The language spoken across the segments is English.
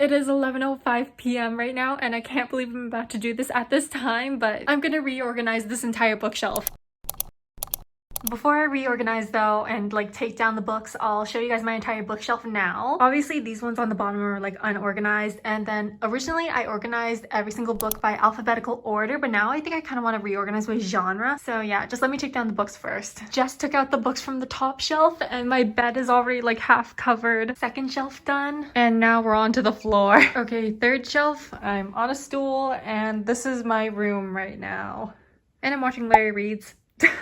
It is 11:05 p.m. right now, and I can't believe I'm about to do this at this time, but I'm gonna reorganize this entire bookshelf. Before I reorganize though and like take down the books, I'll show you guys my entire bookshelf now. Obviously these ones on the bottom are like unorganized, and then originally I organized every single book by alphabetical order, but now I think I kind of want to reorganize by genre. So yeah, just let me take down the books first. Just took out the books from the top shelf and my bed is already like half covered. Second shelf done, and now we're on to the floor. Okay, third shelf, I'm on a stool and this is my room right now. And I'm watching Larry Reads.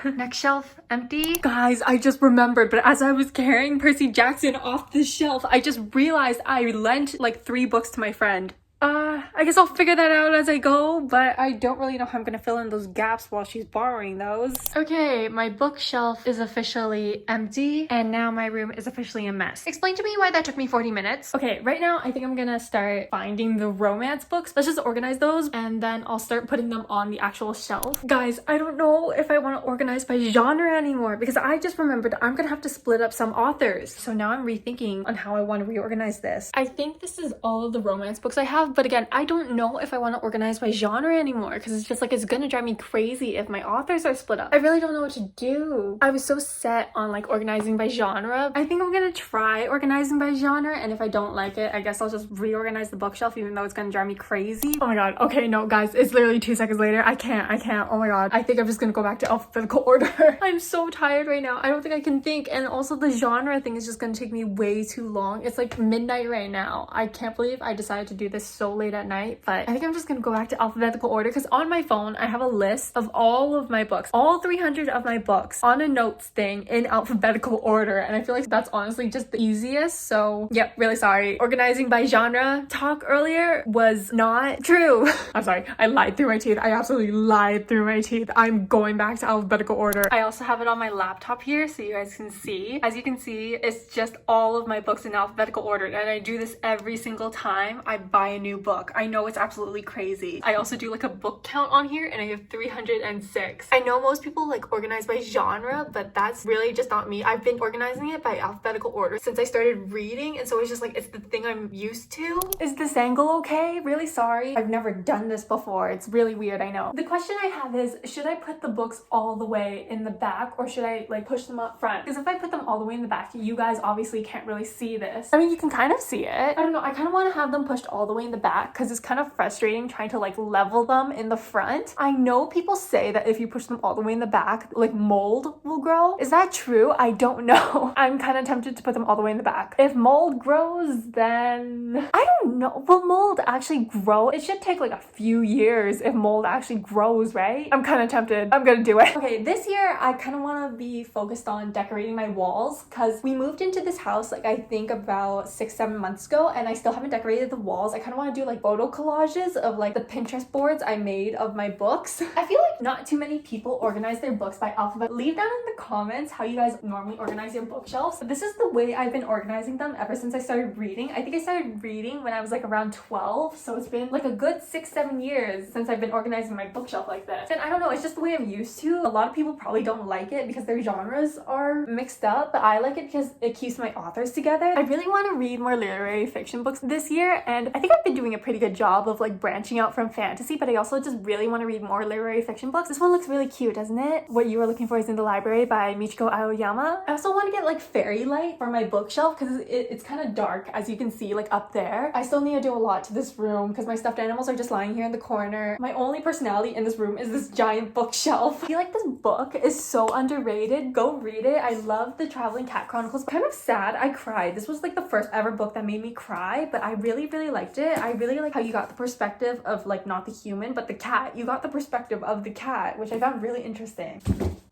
Next shelf, empty. Guys, I just remembered, but as I was carrying Percy Jackson off the shelf, I just realized I lent like 3 books to my friend. I guess I'll figure that out as I go, but I don't really know how I'm gonna fill in those gaps while she's borrowing those. Okay, my bookshelf is officially empty, and now my room is officially a mess. Explain to me why that took me 40 minutes. Okay, right now I think I'm gonna start finding the romance books. Let's just organize those, and then I'll start putting them on the actual shelf. Guys, I don't know if I want to organize by genre anymore, because I just remembered I'm gonna have to split up some authors. So now I'm rethinking on how I want to reorganize this. I think this is all of the romance books I have, but again, I don't know if I want to organize by genre anymore, because it's just like it's gonna drive me crazy if my authors are split up. I really don't know what to do. I was so set on like organizing by genre. I think I'm gonna try organizing by genre, and if I don't like it, I guess I'll just reorganize the bookshelf, even though it's gonna drive me crazy. Oh my god. Okay, no guys, it's literally 2 seconds later. I can't. Oh my god. I think I'm just gonna go back to alphabetical order. I'm so tired right now. I don't think I can think, and also the genre thing is just gonna take me way too long. It's like midnight right now. I can't believe I decided to do this so late at night, but I think I'm just gonna go back to alphabetical order, because on my phone I have a list of all of my books, all 300 of my books, on a notes thing in alphabetical order, and I feel like that's honestly just the easiest. So yep, really sorry. Organizing by genre talk earlier was not true. I'm sorry, I lied through my teeth. I absolutely lied through my teeth. I'm going back to alphabetical order. I also have it on my laptop here so you guys can see. As you can see, it's just all of my books in alphabetical order, and I do this every single time I buy a new book. I know it's absolutely crazy. I also do like a book count on here, and I have 306. I know most people like organize by genre, but that's really just not me. I've been organizing it by alphabetical order since I started reading, and so it's just like it's the thing I'm used to. Is this angle okay? Really sorry. I've never done this before. It's really weird, I know. The question I have is, should I put the books all the way in the back, or should I like push them up front? Because if I put them all the way in the back, you guys obviously can't really see this. I mean, you can kind of see it. I don't know. I kind of want to have them pushed all the way in the back, because it's kind of frustrating trying to like level them in the front. I know people say that if you push them all the way in the back, like mold will grow. Is that true? I don't know. I'm kind of tempted to put them all the way in the back. If mold grows, then I don't know. Will mold actually grow? It should take like a few years if mold actually grows, right? I'm kind of tempted. I'm gonna do it. Okay, this year I kind of want to be focused on decorating my walls, because we moved into this house like I think about 6-7 months ago, and I still haven't decorated the walls. I kind of want to do like photo collages of like the Pinterest boards I made of my books. I feel like not too many people organize their books by alphabet. Leave down in the comments how you guys normally organize your bookshelves. This is the way I've been organizing them ever since I started reading. I think I started reading when I was like around 12, so it's been like a good 6-7 years since I've been organizing my bookshelf like this. And I don't know, it's just the way I'm used to. A lot of people probably don't like it because their genres are mixed up, but I like it because it keeps my authors together. I really want to read more literary fiction books this year, and I think I've been doing a pretty good job of like branching out from fantasy, but I also just really want to read more literary fiction books. This one looks really cute, doesn't it? What You Are Looking For Is in the Library by Michiko Aoyama. I also want to get like fairy light for my bookshelf, because it's kind of dark, as you can see like up there. I still need to do a lot to this room because my stuffed animals are just lying here in the corner. My only personality in this room is this giant bookshelf. I feel like this book is so underrated. Go read it. I love the Traveling Cat Chronicles. Kind of sad I cried. This was like the first ever book that made me cry, but I really liked it. I really like how you got the perspective of like not the human but the cat. You got the perspective of the cat, which I found really interesting.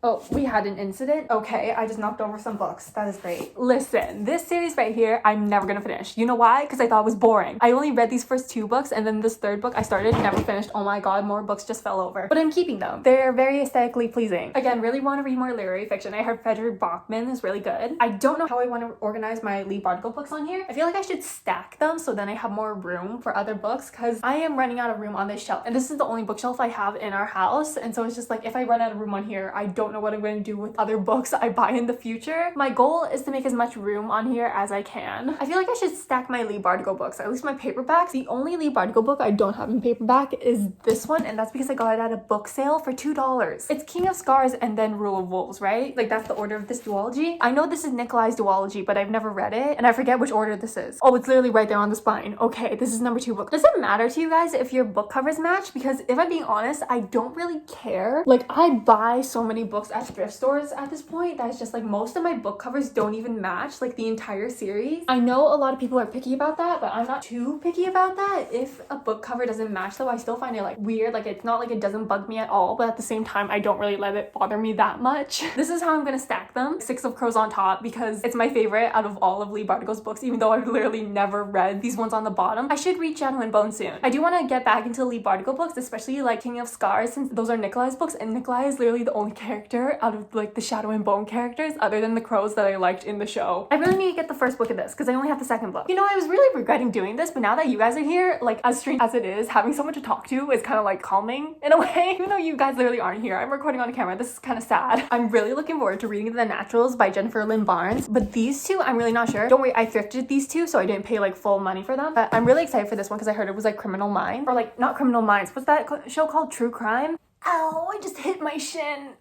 Oh, we had an incident? Okay, I just knocked over some books. That is great. Listen, this series right here, I'm never gonna finish. You know why? Because I thought it was boring. I only read these first 2 books, and then this 3rd book I started, never finished. Oh my god, more books just fell over. But I'm keeping them. They're very aesthetically pleasing. Again, really want to read more literary fiction. I heard Frederick Bachman is really good. I don't know how I want to organize my Lee Bardugo books on here. I feel like I should stack them so then I have more room room for other books because I am running out of room on this shelf. And this is the only bookshelf I have in our house. And so it's just like, if I run out of room on here, I don't know what I'm going to do with other books I buy in the future. My goal is to make as much room on here as I can. I feel like I should stack my Lee Bardugo books, at least my paperbacks. The only Lee Bardugo book I don't have in paperback is this one, and that's because I got it at a book sale for $2. It's King of Scars and then Rule of Wolves, right? Like that's the order of this duology. I know this is Nikolai's duology, but I've never read it, and I forget which order this is. Oh, it's literally right there on the spine. Okay, this is number 2 book. Does it matter to you guys if your book covers match? Because if I'm being honest, I don't really care. Like, I buy so many books at thrift stores at this point that it's just like most of my book covers don't even match like the entire series. I know a lot of people are picky about that, but I'm not too picky about that. If a book cover doesn't match though, I still find it like weird. Like, it's not like it doesn't bug me at all, but at the same time, I don't really let it bother me that much. This is how I'm gonna stack them. 6 of Crows on top because it's my favorite out of all of Lee Bardugo's books, even though I've literally never read these ones on the bottom. I should read Shadow and Bone soon. I do want to get back into Lee Bardugo books, especially like King of Scars, since those are Nikolai's books, and Nikolai is literally the only character out of like the Shadow and Bone characters other than the crows that I liked in the show. I really need to get the first book of this because I only have the second book. You know, I was really regretting doing this, but now that you guys are here, like as strange as it is, having someone to talk to is kind of like calming in a way. Even though you guys literally aren't here, I'm recording on camera. This is kind of sad. I'm really looking forward to reading The Naturals by Jennifer Lynn Barnes, but these two, I'm really not sure. Don't worry, I thrifted these two, so I didn't pay like full money for them, but I'm really excited for this one because I heard it was like Criminal Minds, or like not Criminal Minds. What's that show called? True Crime? Ow, I just hit my shin.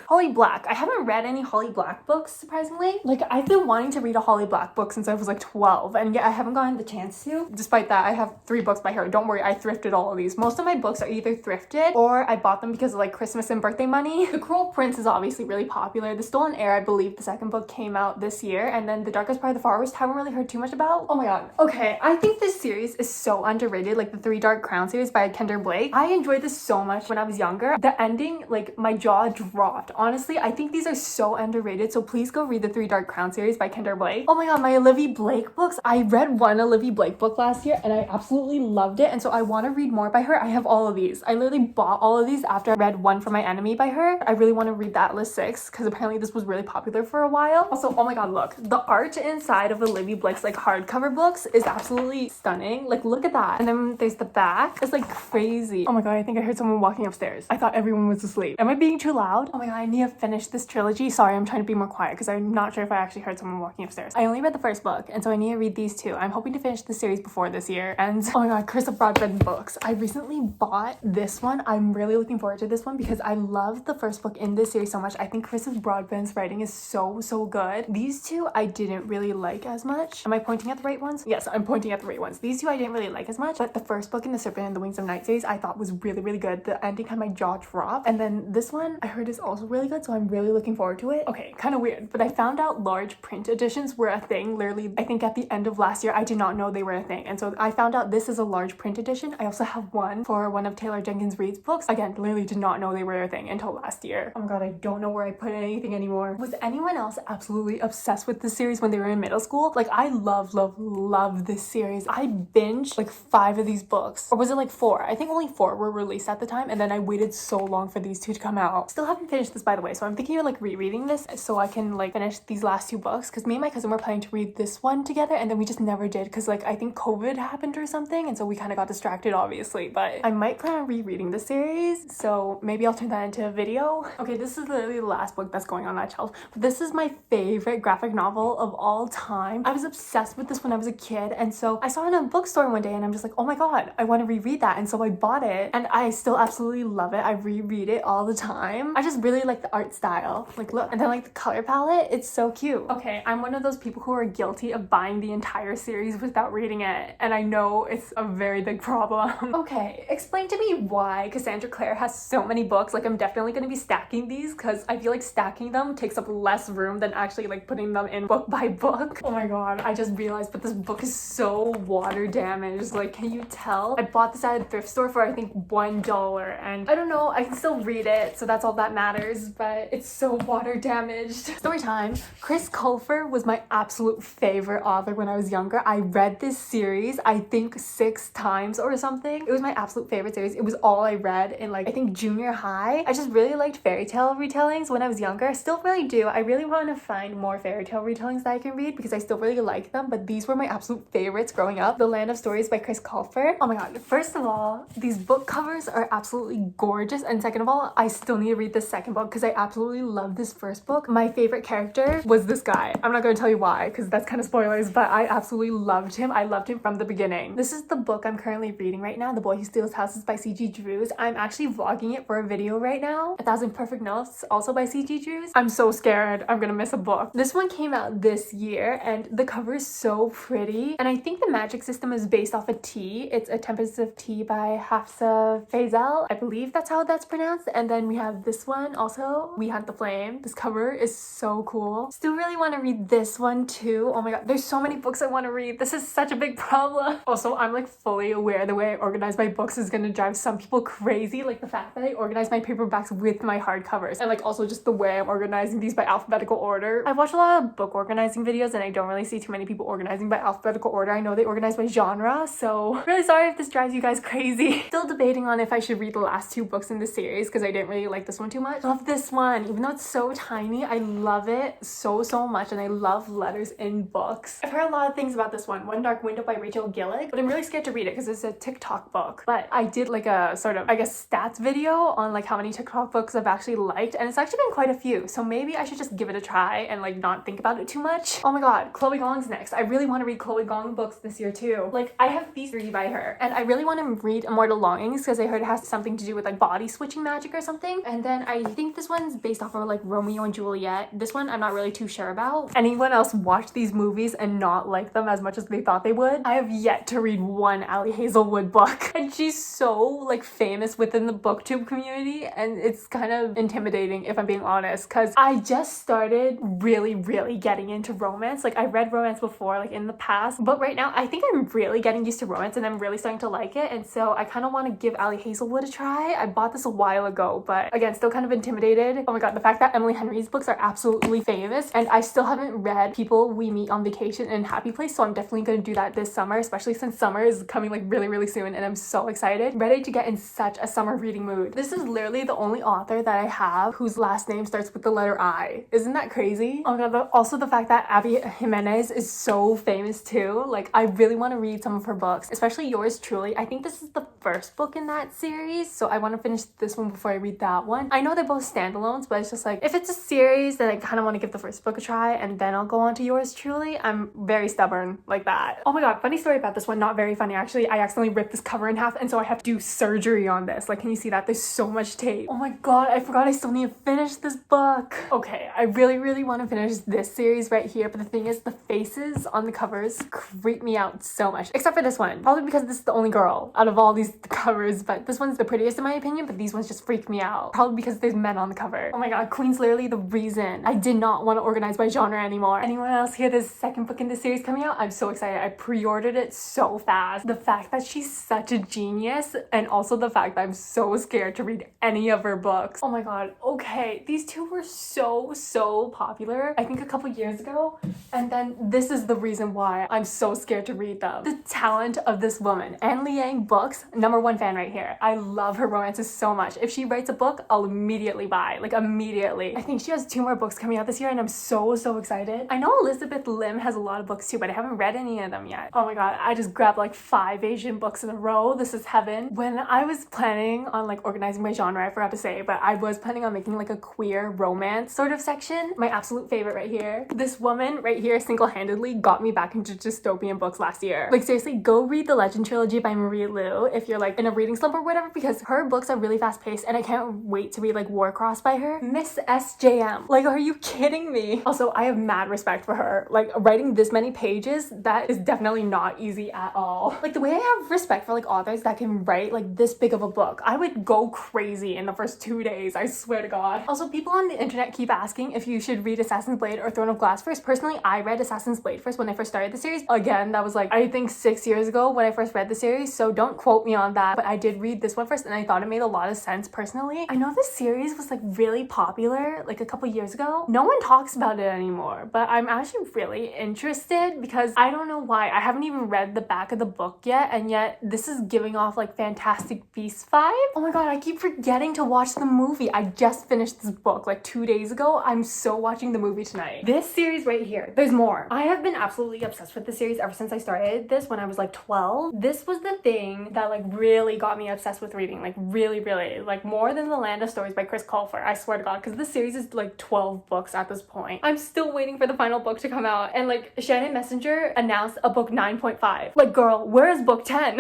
Holly Black. I haven't read any Holly Black books, surprisingly. Like, I've been wanting to read a Holly Black book since I was like 12, and yet I haven't gotten the chance to. Despite that, I have 3 books by her. Don't worry, I thrifted all of these. Most of my books are either thrifted or I bought them because of like Christmas and birthday money. The Cruel Prince is obviously really popular. The Stolen Heir, I believe the second book came out this year, and then The Darkest Part of the Forest, haven't really heard too much about. Oh my god. Okay, I think this series is so underrated, like the 3 Dark Crown series by Kendra Blake. I enjoyed this so much when I was younger. The ending, like my jaw dropped. Honestly, I think these are so underrated, so please go read the 3 Dark Crown series by Kendra Blake. Oh my god, my Olivia Blake books. I read one Olivia Blake book last year and I absolutely loved it, and so I want to read more by her. I have all of these. I literally bought all of these after I read One for My Enemy by her. I really want to read that list 6 because apparently this was really popular for a while. Also, oh my god, look. The art inside of Olivia Blake's like hardcover books is absolutely stunning. Like, look at that. And then there's the back. It's like crazy. Oh my god, I think I heard someone walking upstairs. I thought everyone was asleep. Am I being too loud? Oh my god, I need to finish this trilogy. Sorry, I'm trying to be more quiet because I'm not sure if I actually heard someone walking upstairs. I only read the first book, and so I need to read these 2. I'm hoping to finish the series before this year. And oh my god, Carissa Broadbent books. I recently bought this one. I'm really looking forward to this one because I love the first book in this series so much. I think Carissa Broadbent's writing is so good. These 2 I didn't really like as much. Am I pointing at the right ones? Yes, I'm pointing at the right ones. These 2 I didn't really like as much, but the first book in the Serpent and the Wings of Night series I thought was really good. The ending had my jaw drop, and then this one I heard is also really good, so I'm really looking forward to it. Okay, kind of weird, but I found out large print editions were a thing. Literally, I think at the end of last year, I did not know they were a thing, and so I found out this is a large print edition. I also have one for one of Taylor Jenkins Reid's books. Again, literally did not know they were a thing until last year. Oh my god, I don't know where I put anything anymore. Was anyone else absolutely obsessed with this series when they were in middle school? Like, I love this series. I binged like 5 of these books, or was it like 4? I think only 4 were released at the time, and then I waited so long for these 2 to come out. Still haven't finished this, by the way, so I'm thinking of like rereading this so I can like finish these last 2 books, because me and my cousin were planning to read this one together, and then we just never did because like I think COVID happened or something, and so we kind of got distracted, obviously. But I might plan on rereading the series, so maybe I'll turn that into a video. Okay, this is literally the last book that's going on that shelf, but this is my favorite graphic novel of all time. I was obsessed with this when I was a kid, and so I saw it in a bookstore one day and I'm just like, oh my god, I want to reread that, and so I bought it, and I still absolutely love it. I reread it all the time. I just really like the art style. Like, look, and then like the color palette, it's so cute. Okay, I'm one of those people who are guilty of buying the entire series without reading it, and I know it's a very big problem. Okay, explain to me why Cassandra Clare has so many books. Like, I'm definitely going to be stacking these because I feel like stacking them takes up less room than actually like putting them in book by book. Oh my god, I just realized, but this book is so water damaged. Like, can you tell? I bought this at a thrift store for I think $1, and I don't know, I can still read it, so that's all that matters. matters, but it's so water damaged. Story time. Chris Colfer was my absolute favorite author when I was younger. I read this series, I think 6 times or something. It was my absolute favorite series. It was all I read in like, I think junior high. I just really liked fairy tale retellings when I was younger. I still really do. I really want to find more fairy tale retellings that I can read because I still really like them, but these were my absolute favorites growing up. The Land of Stories by Chris Colfer. Oh my god. First of all, these book covers are absolutely gorgeous, and second of all, I still need to read the second book because I absolutely love this first book. My favorite character was this guy. I'm not going to tell you why because that's kind of spoilers, but I absolutely loved him. I loved him from the beginning. This is the book I'm currently reading right now, The Boy Who Steals Houses by C.G. Drews. I'm actually vlogging it for a video right now. 1,000 Perfect Notes, also by C.G. Drews. I'm so scared I'm gonna miss a book. This one came out this year and the cover is so pretty, and I think the magic system is based off a tea. It's A Tempest of Tea by Hafsa Faisal. I believe that's how that's pronounced. And then we have this one also, We Hunt the Flame. This cover is so cool. Still really want to read this one too. Oh my god, there's so many books I want to read. This is such a big problem. Also, I'm like fully aware the way I organize my books is gonna drive some people crazy. Like the fact that I organize my paperbacks with my hardcovers, and like also just the way I'm organizing these by alphabetical order. I watch a lot of book organizing videos and I don't really see too many people organizing by alphabetical order. I know they organize by genre, so really sorry if this drives you guys crazy. Still debating on if I should read the last 2 books in the series because I didn't really like this one too much. Love this one, even though it's so tiny. I love it so much, and I love letters in books. I've heard a lot of things about this one, One Dark Window by Rachel Gillick, but I'm really scared to read it because it's a TikTok book. But I did like a sort of, I guess, stats video on like how many TikTok books I've actually liked, and it's actually been quite a few, so maybe I should just give it a try and like not think about it too much. Oh my god, Chloe Gong's next. I really want to read Chloe Gong books this year too. Like I have these 3 by her, and I really want to read Immortal Longings because I heard it has something to do with like body switching magic or something. And then I think this one's based off of like Romeo and Juliet. This one I'm not really too sure about. Anyone else watch these movies and not like them as much as they thought they would? I have yet to read one Ali Hazelwood book, and she's so like famous within the booktube community, and it's kind of intimidating if I'm being honest, because I just started really getting into romance. Like I read romance before like in the past, but right now I think I'm really getting used to romance and I'm really starting to like it, and so I kind of want to give Ali Hazelwood a try. I bought this a while ago, but again, still kind of intimidated. Oh my god, the fact that Emily Henry's books are absolutely famous, and I still haven't read People We Meet on Vacation and Happy Place, so I'm definitely going to do that this summer, especially since summer is coming like really soon, and I'm so excited, ready to get in such a summer reading mood. This is literally the only author that I have whose last name starts with the letter I. Isn't that crazy? Oh my god, also the fact that Abby Jimenez is so famous too. Like I really want to read some of her books, especially Yours Truly. I think this is the first book in that series, so I want to finish this one before I read that one. I know they're both standalones, but it's just like if it's a series, then I kind of want to give the first book a try and then I'll go on to Yours Truly. I'm very stubborn like that. Oh my god, funny story about this one. Not very funny actually. I accidentally ripped this cover in half, and so I have to do surgery on this. Like, can you see that? There's so much tape. Oh my god, I forgot I still need to finish this book. Okay, I really want to finish this series right here, but the thing is the faces on the covers creep me out so much, except for this one, probably because this is the only girl out of all these covers, but this one's the prettiest in my opinion, but these ones just freak me out, probably because there's men on the cover. Oh my god, Queen's literally the reason I did not want to organize by genre anymore. Anyone else hear this second book in this series coming out? I'm so excited. I pre-ordered it so fast. The fact that she's such a genius, and also the fact that I'm so scared to read any of her books. Oh my god, okay, these two were so popular I think a couple years ago, and then this is the reason why I'm so scared to read them. The talent of this woman. Anne Liang books, #1 fan right here. I love her romances so much. If she writes a book, I'll immediately buy, like immediately. I think she has 2 more books coming out this year, and I'm so excited. I know Elizabeth Lim has a lot of books too, but I haven't read any of them yet. Oh my god, I just grabbed like 5 Asian books in a row. This is heaven. When I was planning on like organizing my genre, I forgot to say, but I was planning on making like a queer romance sort of section. My absolute favorite right here. This woman right here single-handedly got me back into dystopian books last year. Like seriously, go read the Legend trilogy by Marie Lu if you're like in a reading slump or whatever, because her books are really fast-paced and I can't wait to read like Warcross by her. Miss SJM. Like, are you kidding me? Also, I have mad respect for her. Like, writing this many pages, that is definitely not easy at all. Like, the way I have respect for like authors that can write like this big of a book, I would go crazy in the first 2 days, I swear to god. Also, people on the internet keep asking if you should read Assassin's Blade or Throne of Glass first. Personally, I read Assassin's Blade first when I first started the series. Again, that was like, I think 6 years ago when I first read the series, so don't quote me on that, but I did read this one first and I thought it made a lot of sense personally. I know this series series was like really popular like a couple years ago. No one talks about it anymore, but I'm actually really interested because I don't know why. I haven't even read the back of the book yet, and yet this is giving off like Fantastic Beasts vibe. Oh my god, I keep forgetting to watch the movie. I just finished this book like 2 days ago. I'm so watching the movie tonight. This series right here, there's more. I have been absolutely obsessed with this series ever since I started this when I was like 12. This was the thing that like really got me obsessed with reading, like really like more than The Land of Stories by Chris Colfer, I swear to god, because this series is like 12 books at this point. I'm still waiting for the final book to come out, and like Shannon Messenger announced a book 9.5. Like girl, where is book 10?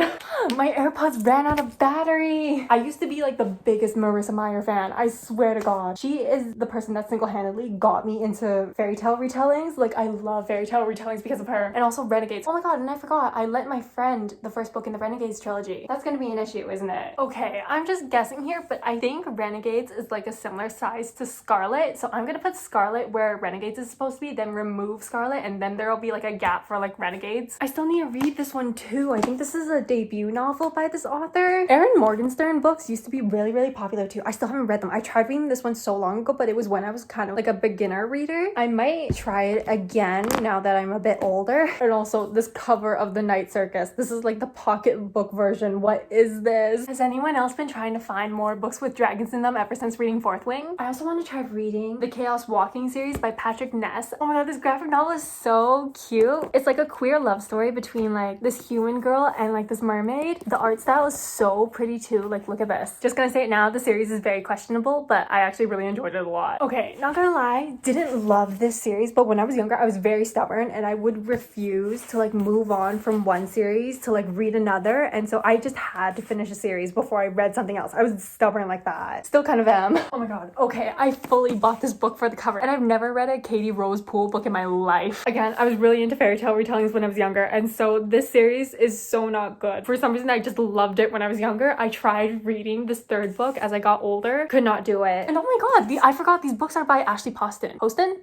My AirPods ran out of battery. I used to be like the biggest Marissa Meyer fan, I swear to god. She is the person that single-handedly got me into fairy tale retellings. Like I love fairy tale retellings because of her, and also Renegades. Oh my god, and I forgot, I lent my friend the first book in the Renegades trilogy. That's gonna be an issue, isn't it? Okay, I'm just guessing here, but I think Renegades is like a similar size to Scarlet, so I'm gonna put Scarlet where Renegades is supposed to be, then remove Scarlet, and then there'll be like a gap for like Renegades. I still need to read this one too. I think this is a debut novel by this author. Erin Morgenstern books used to be really popular too. I still haven't read them. I tried reading this one so long ago, but it was when I was kind of like a beginner reader. I might try it again now that I'm a bit older. And also this cover of The Night Circus. This is like the pocket book version. What is this? Has anyone else been trying to find more books with dragons in them ever since reading Fourth Wing? I also want to try reading the Chaos Walking series by Patrick Ness. Oh my god, this graphic novel is so cute. It's like a queer love story between like this human girl and like this mermaid. The art style is so pretty too. Like look at this. Just gonna say it now, the series is very questionable, but I actually really enjoyed it a lot. Okay, not gonna lie, didn't love this series, but when I was younger I was very stubborn and I would refuse to like move on from one series to like read another, and so I just had to finish a series before I read something else. I was stubborn like that. Still kind of am. Oh my god. Okay, I fully bought this book for the cover, and I've never read a Katie Rose Poole book in my life. Again, I was really into fairy tale retellings when I was younger, and so this series is so not good. For some reason, I just loved it when I was younger. I tried reading this third book as I got older. Could not do it. And oh my god, I forgot these books are by Ashley Poston. Poston?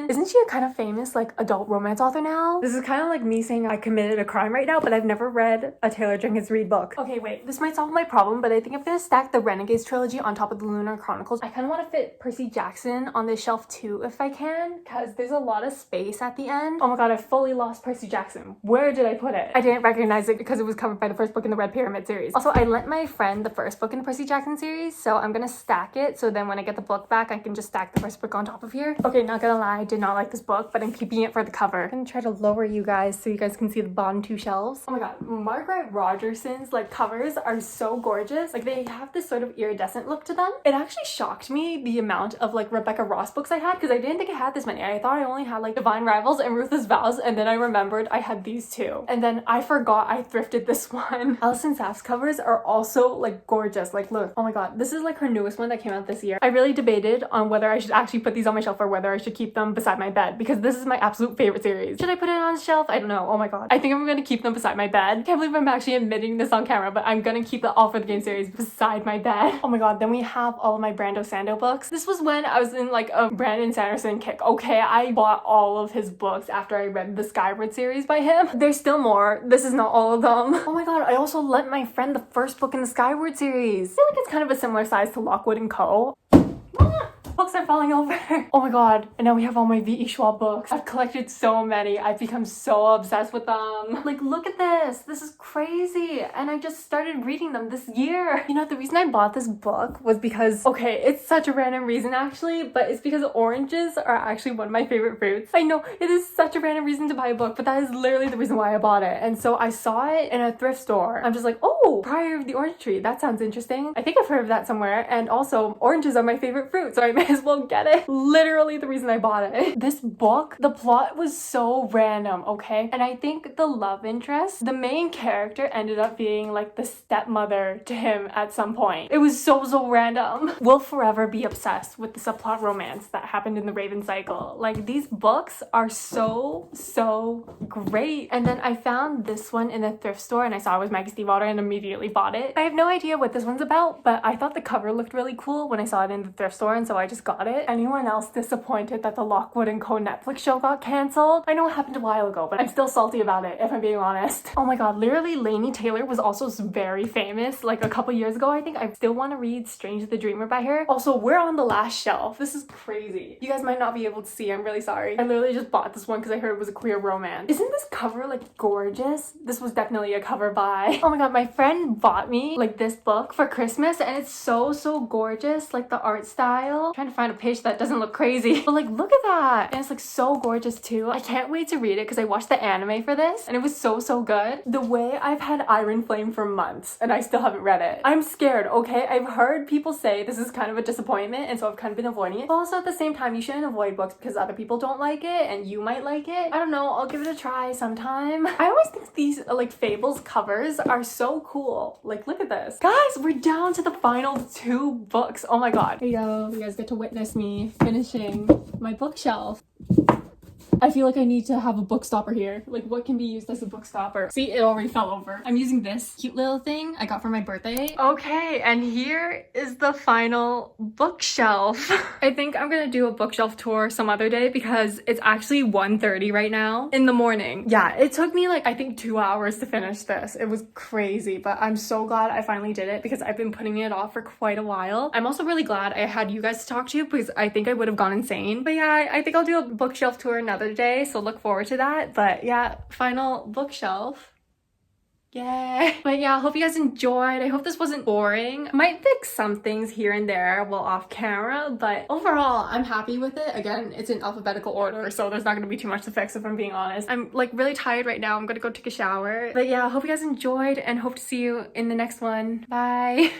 Isn't she a kind of famous like adult romance author now? This is kind of like me saying I committed a crime right now, but I've never read a Taylor Jenkins Reid book. Okay, wait, this might solve my problem, but I think I'm gonna stack the Renegades trilogy on top of the Lunar Chronicles. I kind of want to fit Percy Jackson on this shelf too if I can, because there's a lot of space at the end. Oh my god, I fully lost Percy Jackson. Where did I put it? I didn't recognize it because it was covered by the first book in the Red Pyramid series. Also, I lent my friend the first book in the Percy Jackson series, so I'm gonna stack it, so then when I get the book back, I can just stack the first book on top of here. Okay, not gonna lie, I did not like this book, but I'm keeping it for the cover. I'm gonna try to lower you guys so you guys can see the bottom two shelves. Oh my god, Margaret Rogerson's like covers are so gorgeous. Like they have this sort of iridescent look to them. It actually shocked me the amount of like Rebecca Ross books I had, because I didn't think I had this many. I thought I only had like Divine Rivals and Ruthless Vows, and then I remembered I had these two, and then I forgot I thrifted this one. Alison Saff's covers are also like gorgeous. Like look, oh my god, this is like her newest one that came out this year. I really debated on whether I should actually put these on my shelf or whether I should keep them beside my bed, because this is my absolute favorite series. Should I put it on the shelf? I don't know. Oh my god, I think I'm gonna keep them beside my bed. Can't believe I'm actually admitting this on camera, but I'm gonna keep the All for the Game series beside my bed. Oh my god, then we have all of my Brando Sando books. This was when I was in like a Brandon Sanderson kick. Okay, I bought all of his books after I read the Skyward series by him. There's still more. This is not all of them. Oh my god, I also lent my friend the first book in the Skyward series. I feel like it's kind of a similar size to Lockwood and Co. Books are falling over. Oh my god, and now we have all my V.E. Schwab books. I've collected so many. I've become so obsessed with them. Like, look at this. This is crazy. And I just started reading them this year. You know, the reason I bought this book was because, okay, it's such a random reason actually, but it's because oranges are actually one of my favorite fruits. I know, it is such a random reason to buy a book, but that is literally the reason why I bought it. And so I saw it in a thrift store. I'm just like, oh, Prior of the Orange Tree. That sounds interesting. I think I've heard of that somewhere. And also, oranges are my favorite fruit, so I may as well get it. Literally the reason I bought it. This book, the plot was so random, okay? And I think the love interest, the main character ended up being like the stepmother to him at some point. It was so random. We'll forever be obsessed with the subplot romance that happened in the Raven Cycle. Like these books are so great. And then I found this one in a thrift store and I saw it was Maggie Stiefvater and immediately bought it. I have no idea what this one's about, but I thought the cover looked really cool when I saw it in the thrift store, and so I just just got it. Anyone else disappointed that the Lockwood & Co. Netflix show got canceled? I know it happened a while ago, but I'm still salty about it, if I'm being honest. Oh my god, literally Laini Taylor was also very famous like a couple years ago, I think. I still want to read Strange the Dreamer by her. Also, we're on the last shelf. This is crazy. You guys might not be able to see. I'm really sorry. I literally just bought this one because I heard it was a queer romance. Isn't this cover like gorgeous? This was definitely a cover buy. Oh my god, my friend bought me like this book for Christmas and it's so gorgeous, like the art style. I'm trying to find a page that doesn't look crazy, but like look at that, and it's like so gorgeous too. I can't wait to read it because I watched the anime for this and it was so good. The way I've had Iron Flame for months and I still haven't read it. I'm scared, okay? I've heard people say this is kind of a disappointment and so I've kind of been avoiding it. But also at the same time, you shouldn't avoid books because other people don't like it and you might like it. I don't know, I'll give it a try sometime. I always think these like Fables covers are so cool. Like look at this. Guys, we're down to the final 2 books. Oh my god. Here you go. You guys get to witness me finishing my bookshelf. I feel like I need to have a book stopper here. Like what can be used as a book stopper? See, it already fell over. I'm using this cute little thing I got for my birthday. Okay, and here is the final bookshelf. I think I'm gonna do a bookshelf tour some other day because it's actually 1:30 right now in the morning. Yeah, it took me like I think 2 hours to finish this. It was crazy, but I'm so glad I finally did it because I've been putting it off for quite a while. I'm also really glad I had you guys to talk to because I think I would have gone insane. But yeah, I think I'll do a bookshelf tour another day, so look forward to that. But yeah, final bookshelf. Yeah. But yeah, I hope you guys enjoyed. I hope this wasn't boring. I might fix some things here and there while off camera, but overall I'm happy with it. Again, it's in alphabetical order, so there's not gonna be too much to fix if I'm being honest. I'm like really tired right now. I'm gonna go take a shower. But yeah, I hope you guys enjoyed and hope to see you in the next one. Bye.